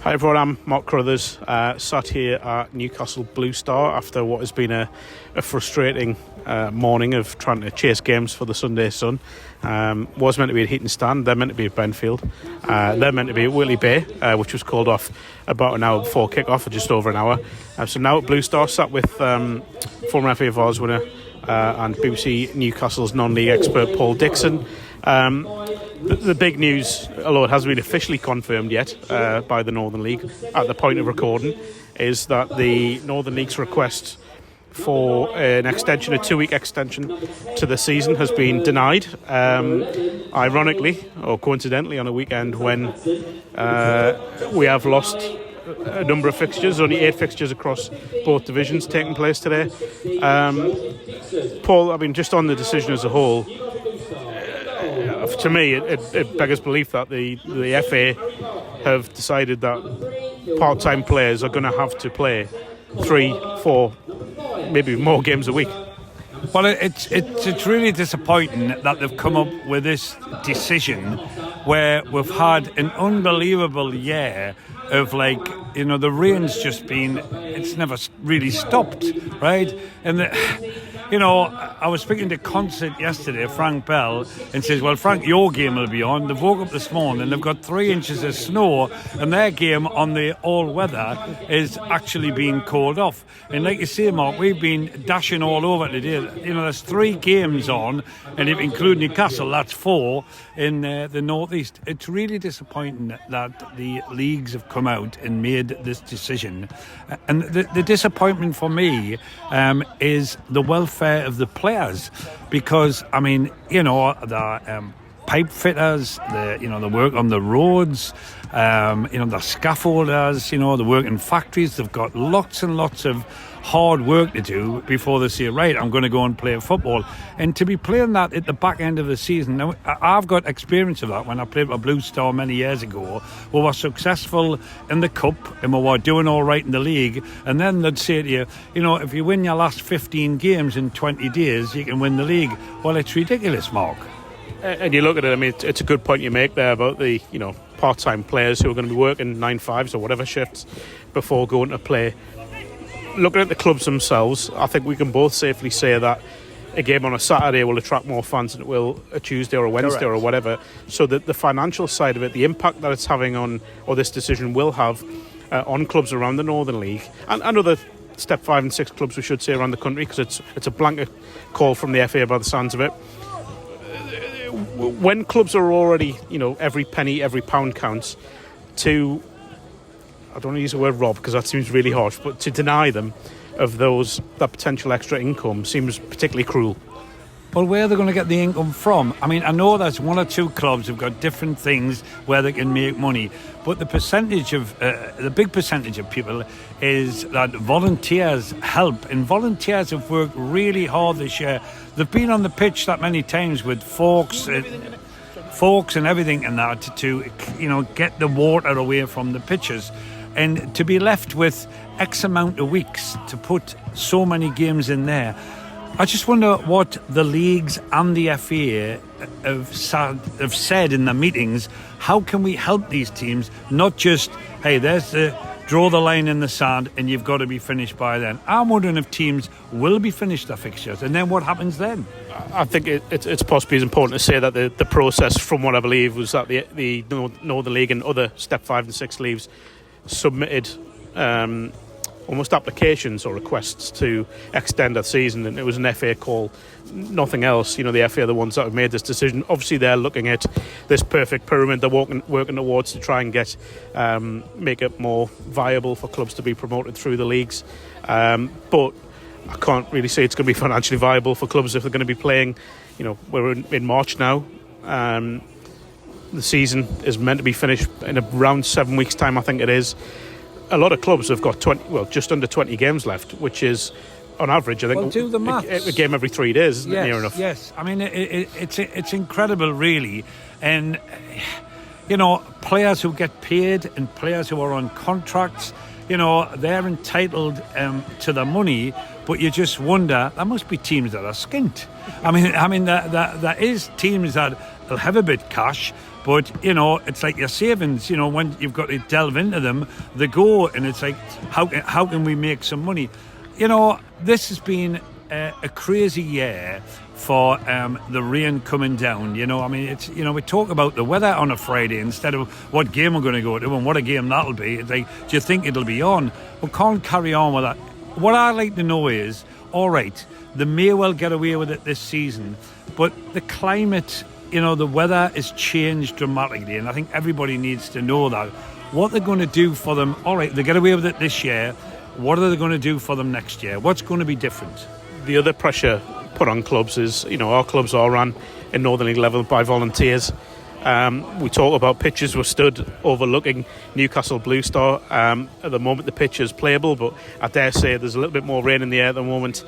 Hi everyone, I'm Mark Carruthers, sat here at Newcastle Blue Star after what has been a frustrating morning of trying to chase games for the Sunday Sun. Was meant to be at Heaton Stand, they're meant to be at Benfield, they're meant to be at Whitley Bay, which was called off about an hour before kick-off, or just over an hour. So now at Blue Star, sat with former FA Vars winner and BBC Newcastle's non-league expert Paul Dixon. The big news, although it hasn't been officially confirmed yet by the Northern League at the point of recording, is that the Northern League's request for an extension, a 2-week extension to the season, has been denied. Ironically, or coincidentally, on a weekend when we have lost a number of fixtures, only 8 fixtures across both divisions taking place today. Paul, I mean, just on the decision as a whole, to me, it beggars belief that the FA have decided that part-time players are going to have to play 3, 4, maybe more games a week. Well, it's really disappointing that they've come up with this decision where we've had an unbelievable year of, the rain's just been, it's never really stopped, right? And I was speaking to Concert yesterday, Frank Bell, and says, well, Frank, your game will be on. They've woke up this morning and they've got 3 inches of snow, and their game on the all-weather is actually being called off. And like you say, Mark, we've been dashing all over today. There's 3 games on, and if you include Newcastle, that's 4 in the northeast. It's really disappointing that the leagues have come out and made this decision. And the disappointment for me is the welfare of the players, because the pipe fitters, the work on the roads, the scaffolders, the work in factories, they've got lots and lots of hard work to do before they say, right, I'm going to go and play football. And to be playing that at the back end of the season, now I've got experience of that when I played for Blue Star many years ago. We were successful in the Cup and we were doing all right in the league, and then they'd say to you, if you win your last 15 games in 20 days, you can win the league. Well, it's ridiculous, Mark. And you look at it, I mean, it's a good point you make there about the, part-time players who are going to be working 9/5s or whatever shifts before going to play. Looking at the clubs themselves, I think we can both safely say that a game on a Saturday will attract more fans than it will a Tuesday or a Wednesday. Correct. Or whatever. So that the financial side of it, the impact that it's having on, or this decision will have on clubs around the Northern League and other Step 5 and 6 clubs, we should say, around the country, because it's a blanket call from the FA by the sounds of it. When clubs are already, every penny, every pound counts, I don't want to use the word rob because that seems really harsh, but to deny them of that potential extra income seems particularly cruel. Well, where are they going to get the income from? I mean, I know there's 1 or 2 clubs who've got different things where they can make money, but the big percentage of people is that volunteers help, and volunteers have worked really hard this year. They've been on the pitch that many times with forks and everything and that to get the water away from the pitches. And to be left with X amount of weeks to put so many games in there, I just wonder what the leagues and the FA have said in the meetings. How can we help these teams? Not just, hey, draw the line in the sand and you've got to be finished by then. I'm wondering if teams will be finished their fixtures, and then what happens then? I think it's possibly as important to say that the process, from what I believe, was that the Northern League and other Step 5 and 6 leagues submitted almost applications or requests to extend that season, and it was an FA call, nothing else. The FA are the ones that have made this decision. Obviously they're looking at this perfect pyramid they're working towards to try and get make it more viable for clubs to be promoted through the leagues, but I can't really say it's going to be financially viable for clubs if they're going to be playing. We're in March now. The season is meant to be finished in around 7 weeks' time, I think it is. A lot of clubs have got just under 20 games left, which is, on average, I think, do the maths. A game every 3 days, isn't it, near enough? Yes, I mean, it's incredible, really. And, players who get paid and players who are on contracts, they're entitled to the money, but you just wonder, there must be teams that are skint. I mean, there is teams that will have a bit cash, But, you know, it's like your savings, you know, when you've got to delve into them, they go, and it's like, how can we make some money? You know, this has been a crazy year for the rain coming down. You know, I mean, it's, you know, we talk about the weather on a Friday instead of what game we're going to go to and what a game that'll be. It's like, do you think it'll be on? We can't carry on with that. What I'd like to know is, all right, they may well get away with it this season, but the climate, you know, the weather has changed dramatically, and I think everybody needs to know that. What they're going to do for them, all right, they get away with it this year, what are they going to do for them next year? What's going to be different? The other pressure put on clubs is, you know, our clubs are run in Northern League level by volunteers. We talk about pitches were stood overlooking Newcastle Blue Star. At the moment the pitch is playable, but I dare say there's a little bit more rain in the air at the moment.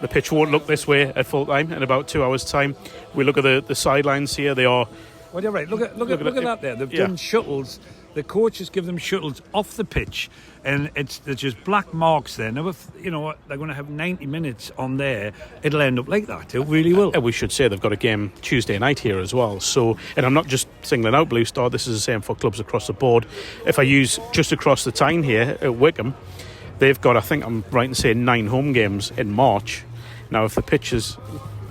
The pitch won't look this way at full time in about 2 hours' time. We look at the sidelines here, they are... Well, you're right. Look at that there. They've done shuttles. The coaches give them shuttles off the pitch, and there's just black marks there. Now, if, you know, they're going to have 90 minutes on there, it'll end up like that. It really will. And we should say they've got a game Tuesday night here as well. So, and I'm not just singling out Blue Star, this is the same for clubs across the board. If I use just across the Tyne here at Wickham, they've got, I think I'm right in saying, 9 home games in March. Now, if the pitch is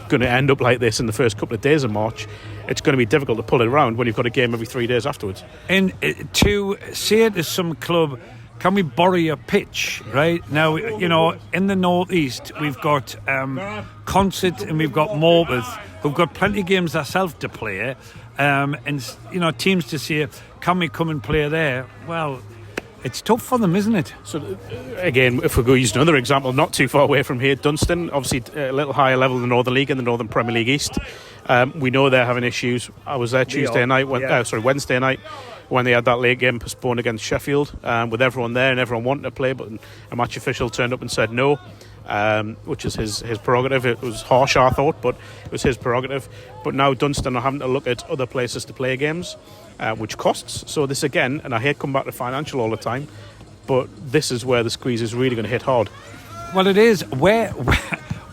going to end up like this in the first couple of days of March, it's going to be difficult to pull it around when you've got a game every 3 days afterwards. And to say to some club, can we borrow your pitch, right? Now, you know, in the northeast, we've got Concert and we've Got Morpeth, who've got plenty of games themselves to play, and, you know, teams to say, can we come and play there? Well, it's tough for them, isn't it? So, again, if we go use another example, not too far away from here, Dunstan, obviously a little higher level than the Northern League and the Northern Premier League East. We know they're having issues. I was there Wednesday night when they had that late game postponed against Sheffield, with everyone there and everyone wanting to play, but a match official turned up and said no, which is his prerogative. It was harsh, I thought, but it was his prerogative. But now Dunstan are having to look at other places to play games, which costs. So this again, and I hate coming back to financial all the time, but this is where the squeeze is really going to hit hard. Well, it is. Where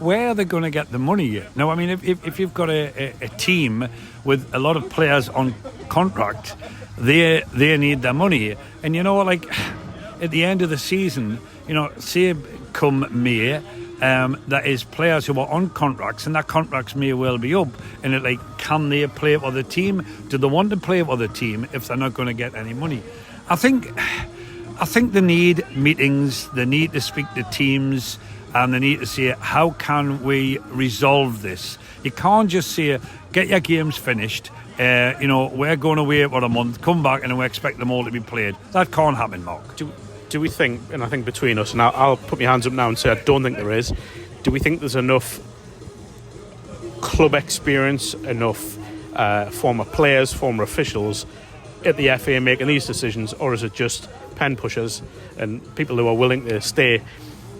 are they going to get the money? Now, I mean, if you've got a team with a lot of players on contract, they need their money. And, you know, like, at the end of the season, you know, say come May, that is players who are on contracts, and their contracts may well be up. And it, like, can they play for the team? Do they want to play for the team if they're not going to get any money? I think they need meetings. They need to speak to teams, and they need to say, how can we resolve this? You can't just say, get your games finished. You know, we're going away for a month, come back, and we expect them all to be played. That can't happen, Mark. Do we think, and I think between us, and I'll put my hands up now and say I don't think there is, do we think there's enough club experience, enough former players, former officials at the FA making these decisions, or is it just pen pushers and people who are willing to stay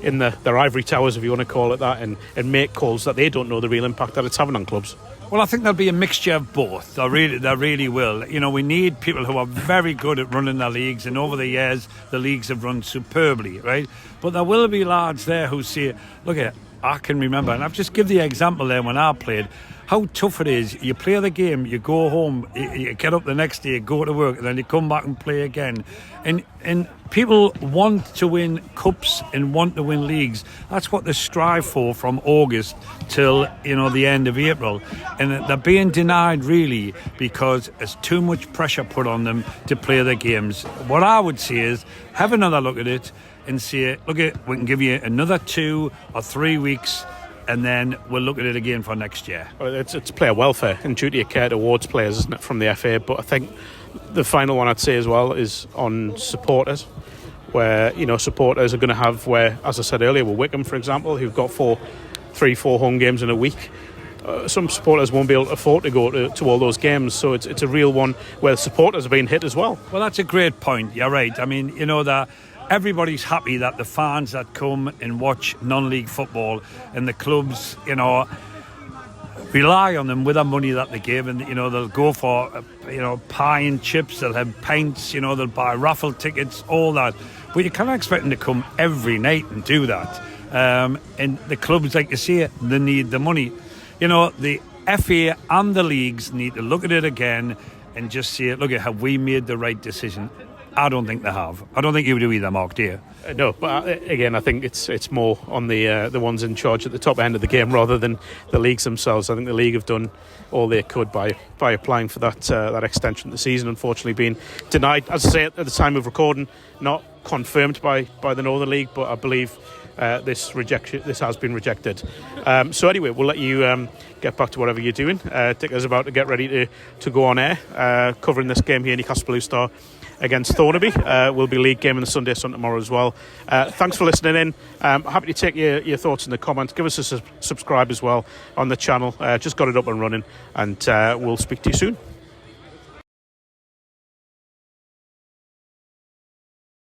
in their ivory towers, if you want to call it that, and make calls that they don't know the real impact that it's having on clubs? Well, I think there'll be a mixture of both. There really will. You know, we need people who are very good at running their leagues, and over the years, the leagues have run superbly, right? But there will be lads there who say, look at, I can remember, and I've just given the example there when I played, how tough it is. You play the game, you go home, you get up the next day, go to work, and then you come back and play again. And people want to win cups and want to win leagues. That's what they strive for from August till, you know, the end of April. And they're being denied, really, because there's too much pressure put on them to play the games. What I would say is, have another look at it and say, look, we can give you another 2 or 3 weeks, and then we'll look at it again for next year. Well, it's player welfare and duty of care towards players, isn't it, from the FA? But I think the final one I'd say as well is on supporters, where, you know, supporters are going to have, where, as I said earlier, with Wickham, for example, who've got 3-4 home games in a week. Some supporters won't be able to afford to go to all those games, so it's a real one where the supporters are being hit as well. Well, that's a great point. You're right. I mean, you know, that everybody's happy that the fans that come and watch non-league football and the clubs, you know, rely on them with the money that they give, and, you know, they'll go for, you know, pie and chips, they'll have pints, you know, they'll buy raffle tickets, all that. But you can't expect them to come every night and do that. And the clubs, like you say, they need the money. You know, the FA and the leagues need to look at it again and just say, look, have we made the right decision? I don't think they have. I don't think you do either, Mark, do you? No, but again, I think it's more on the ones in charge at the top end of the game rather than the leagues themselves. I think the league have done all they could by applying for that extension of the season. Unfortunately, being denied, as I say, at the time of recording, not confirmed by the Northern League, but I believe this has been rejected. So anyway, we'll let you get back to whatever you're doing. Dicker's about to get ready to go on air, covering this game here, Newcastle Blue Star against Thornaby. Will be league game in the Sunday Sun tomorrow as well. Thanks for listening in. Happy to take your thoughts in the comments. Give us a subscribe as well on the channel. Just got it up and running, and we'll speak to you soon.